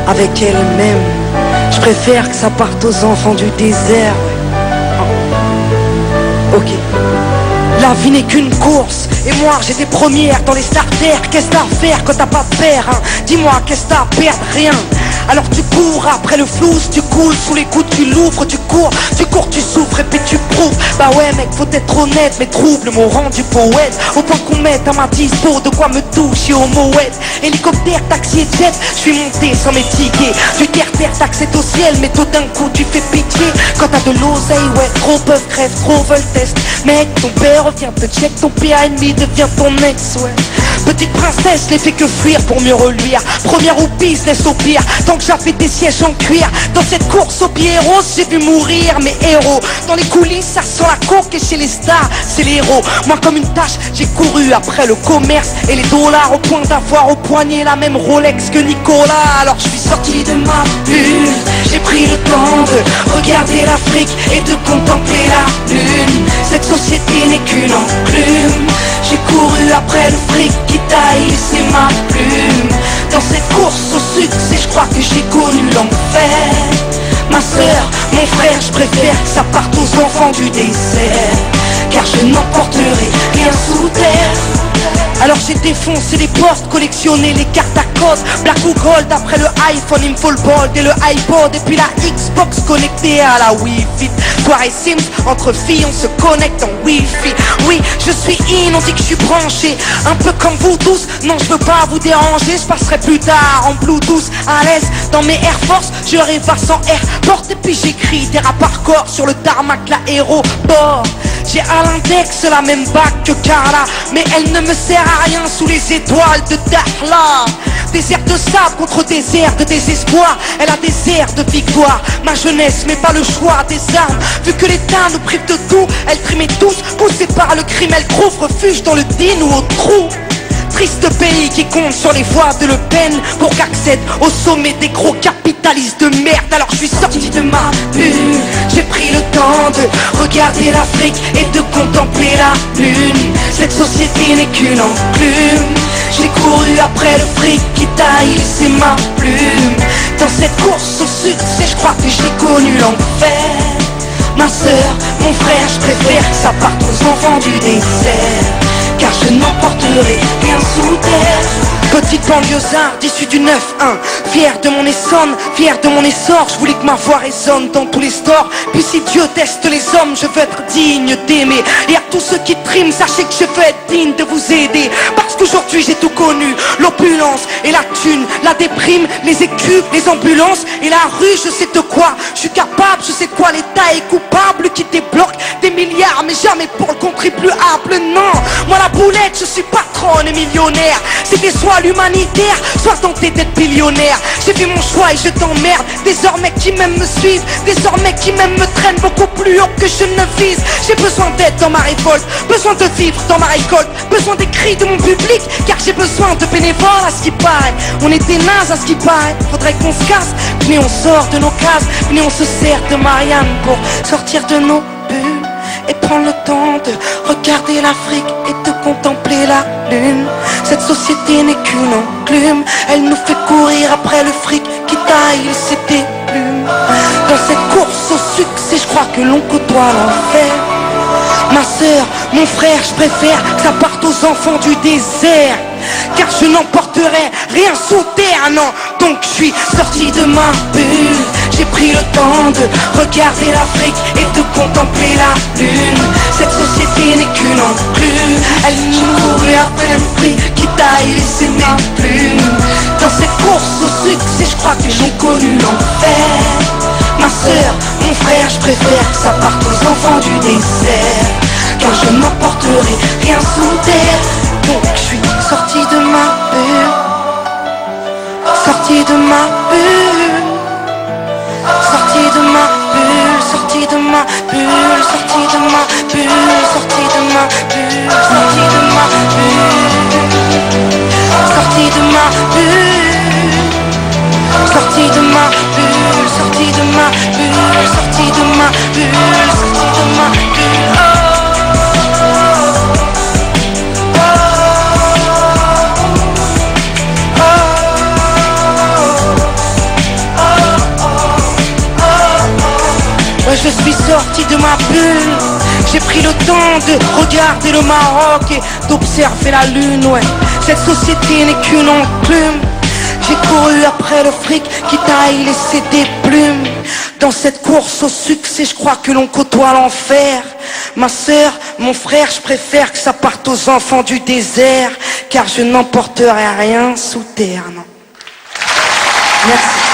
avec elle-même. Je préfère que ça parte aux enfants du désert. Ok. La vie n'est qu'une course, et moi j'étais première dans les starters. Qu'est-ce t'as à faire quand t'as pas de père, hein? Dis-moi, qu'est-ce t'as à perdre? Rien. Alors tu cours après le flou, tu coules sous les coudes, tu l'ouvres, tu cours, tu souffres et puis tu prouves. Bah ouais mec, faut être honnête, mes troubles m'ont rendu poète, au point qu'on mette à ma dispo de quoi me toucher au mouette. Hélicoptère, taxi et jet, je suis monté sans mes tickets. Du terre-terre, t'accèdes au ciel, mais tout d'un coup tu fais pitié. Quand t'as de l'oseille, ouais, trop peuvent crève, trop veulent test. Mec, ton père revient te check, ton pire ennemi devient ton ex, ouais. Petite princesse, les fait que fuir pour mieux reluire. Première ou business au pire, tant que j'avais des sièges en cuir. Dans cette course au pied rose, j'ai vu mourir mes héros. Dans les coulisses, ça sent la coke, et chez les stars, c'est les héros. Moi comme une tâche, j'ai couru après le commerce et les dollars, au point d'avoir au poignet la même Rolex que Nicolas. Alors je suis sorti de ma bulle, j'ai pris le temps de regarder l'Afrique et de contempler la lune. Cette société n'est qu'une enclume. J'ai couru après le fric qui taille, laissé ma plume. Dans cette course au succès, je crois que j'ai connu l'enfer. Ma soeur, mon frère, je préfère que ça parte aux enfants du désert, car je n'emporterai rien sous terre. Alors j'ai défoncé les postes, collectionné les cartes à code, black ou gold, après le iPhone il me faut le bold et le iPod, et puis la Xbox connectée à la Wi-Fi. Soirée Sims, entre filles on se connecte en Wi-Fi. Oui, je suis in, on dit que je suis branché, un peu comme vous tous. Non, je veux pas vous déranger, je passerai plus tard en Bluetooth, à l'aise dans mes Air Force. Je rêve à 100 airports, et puis j'écris des rap hardcore sur le tarmac, l'aéroport. J'ai à l'index la même bague que Carla, mais elle ne me sert à rien sous les étoiles de Dakhla. Désert de sable contre désert de désespoir, elle a des airs de victoire. Ma jeunesse mais pas le choix des armes, vu que l'État nous prive de tout. Elle trimait tous, poussée par le crime, elle trouve refuge dans le din ou au trou. Triste pays qui compte sur les voix de Le Pen pour qu'accède au sommet des gros capitalistes de merde. Alors je suis sorti de ma bulle, j'ai pris le temps de regarder l'Afrique et de contempler la lune. Cette société n'est qu'une enclume. J'ai couru après le fric qui taille, laissé ma plume. Dans cette course au succès, je crois que j'ai connu l'enfer. Ma soeur, mon frère, je préfère que ça parte aux enfants du désert, car je n'emporterai rien sous terre. Petite banlieusarde issue du 9-1, fier de mon Essonne, fier de mon essor. Je voulais que ma voix résonne dans tous les stores. Puis si Dieu teste les hommes, je veux être digne d'aimer. Et à tous ceux qui triment, sachez que je veux être digne de vous aider. Parce qu'aujourd'hui j'ai tout connu, l'opulence et la thune, la déprime, les écus, les ambulances et la rue. Je sais de quoi je suis capable, je sais de quoi l'État est coupable, qui débloque des milliards mais jamais pour le contribuable. Non, moi la boulette, je suis patronne et millionnaire. C'était soit l'humanitaire, soit tenter d'être billionnaire. J'ai fait mon choix et je t'emmerde. Désormais qui m'aiment me suivent, désormais qui m'aiment me traînent beaucoup plus haut que je ne vise. J'ai besoin d'être dans ma révolte, besoin de vivre dans ma récolte, besoin des cris de mon public, car j'ai besoin de bénévoles. À ce qui paraît, on est des nazes à ce qui paraît. Faudrait qu'on se casse, venez on sort de nos cases, venez on se sert de Marianne pour sortir de nos bulles et prendre le temps de regarder l'Afrique et de contempler la lune. Cette société n'est qu'une enclume, elle nous fait courir après le fric qui taille ses plumes. Dans cette course au succès, je crois que l'on côtoie l'enfer. Ma soeur, mon frère, je préfère que ça parte aux enfants du désert, car je n'emporterai rien sous terre, non. Donc je suis sorti de ma bulle, j'ai pris le temps de regarder l'Afrique et de contempler la lune. Cette société n'est qu'une enclume, elle nous court après le fric qui taille laissé ma plume. Dans cette course au succès, je crois que j'ai connu l'enfer. Ma soeur, mon frère, je préfère que ça parte aux enfants du désert, car je n'emporterai rien sous terre. Donc je suis sorti de ma bulle, sorti de ma bulle, sorti de ma bulle, sorti de ma bulle, sorti de ma bulle, sorti de ma bulle, sorti de ma bulle, sorti de ma bulle, sorti de ma bulle, sorti de ma bulle, sorti de ma bulle, sorti de ma bulle. je suis sorti de ma bulle. J'ai pris le temps de regarder le Maroc et d'observer la lune, ouais. Cette société n'est qu'une enclume. J'ai couru après le fric qui taille laissé des plumes. Dans cette course au succès, je crois que l'on côtoie l'enfer. Ma sœur, mon frère, je préfère que ça parte aux enfants du désert, car je n'emporterai rien sous terre, non. Merci.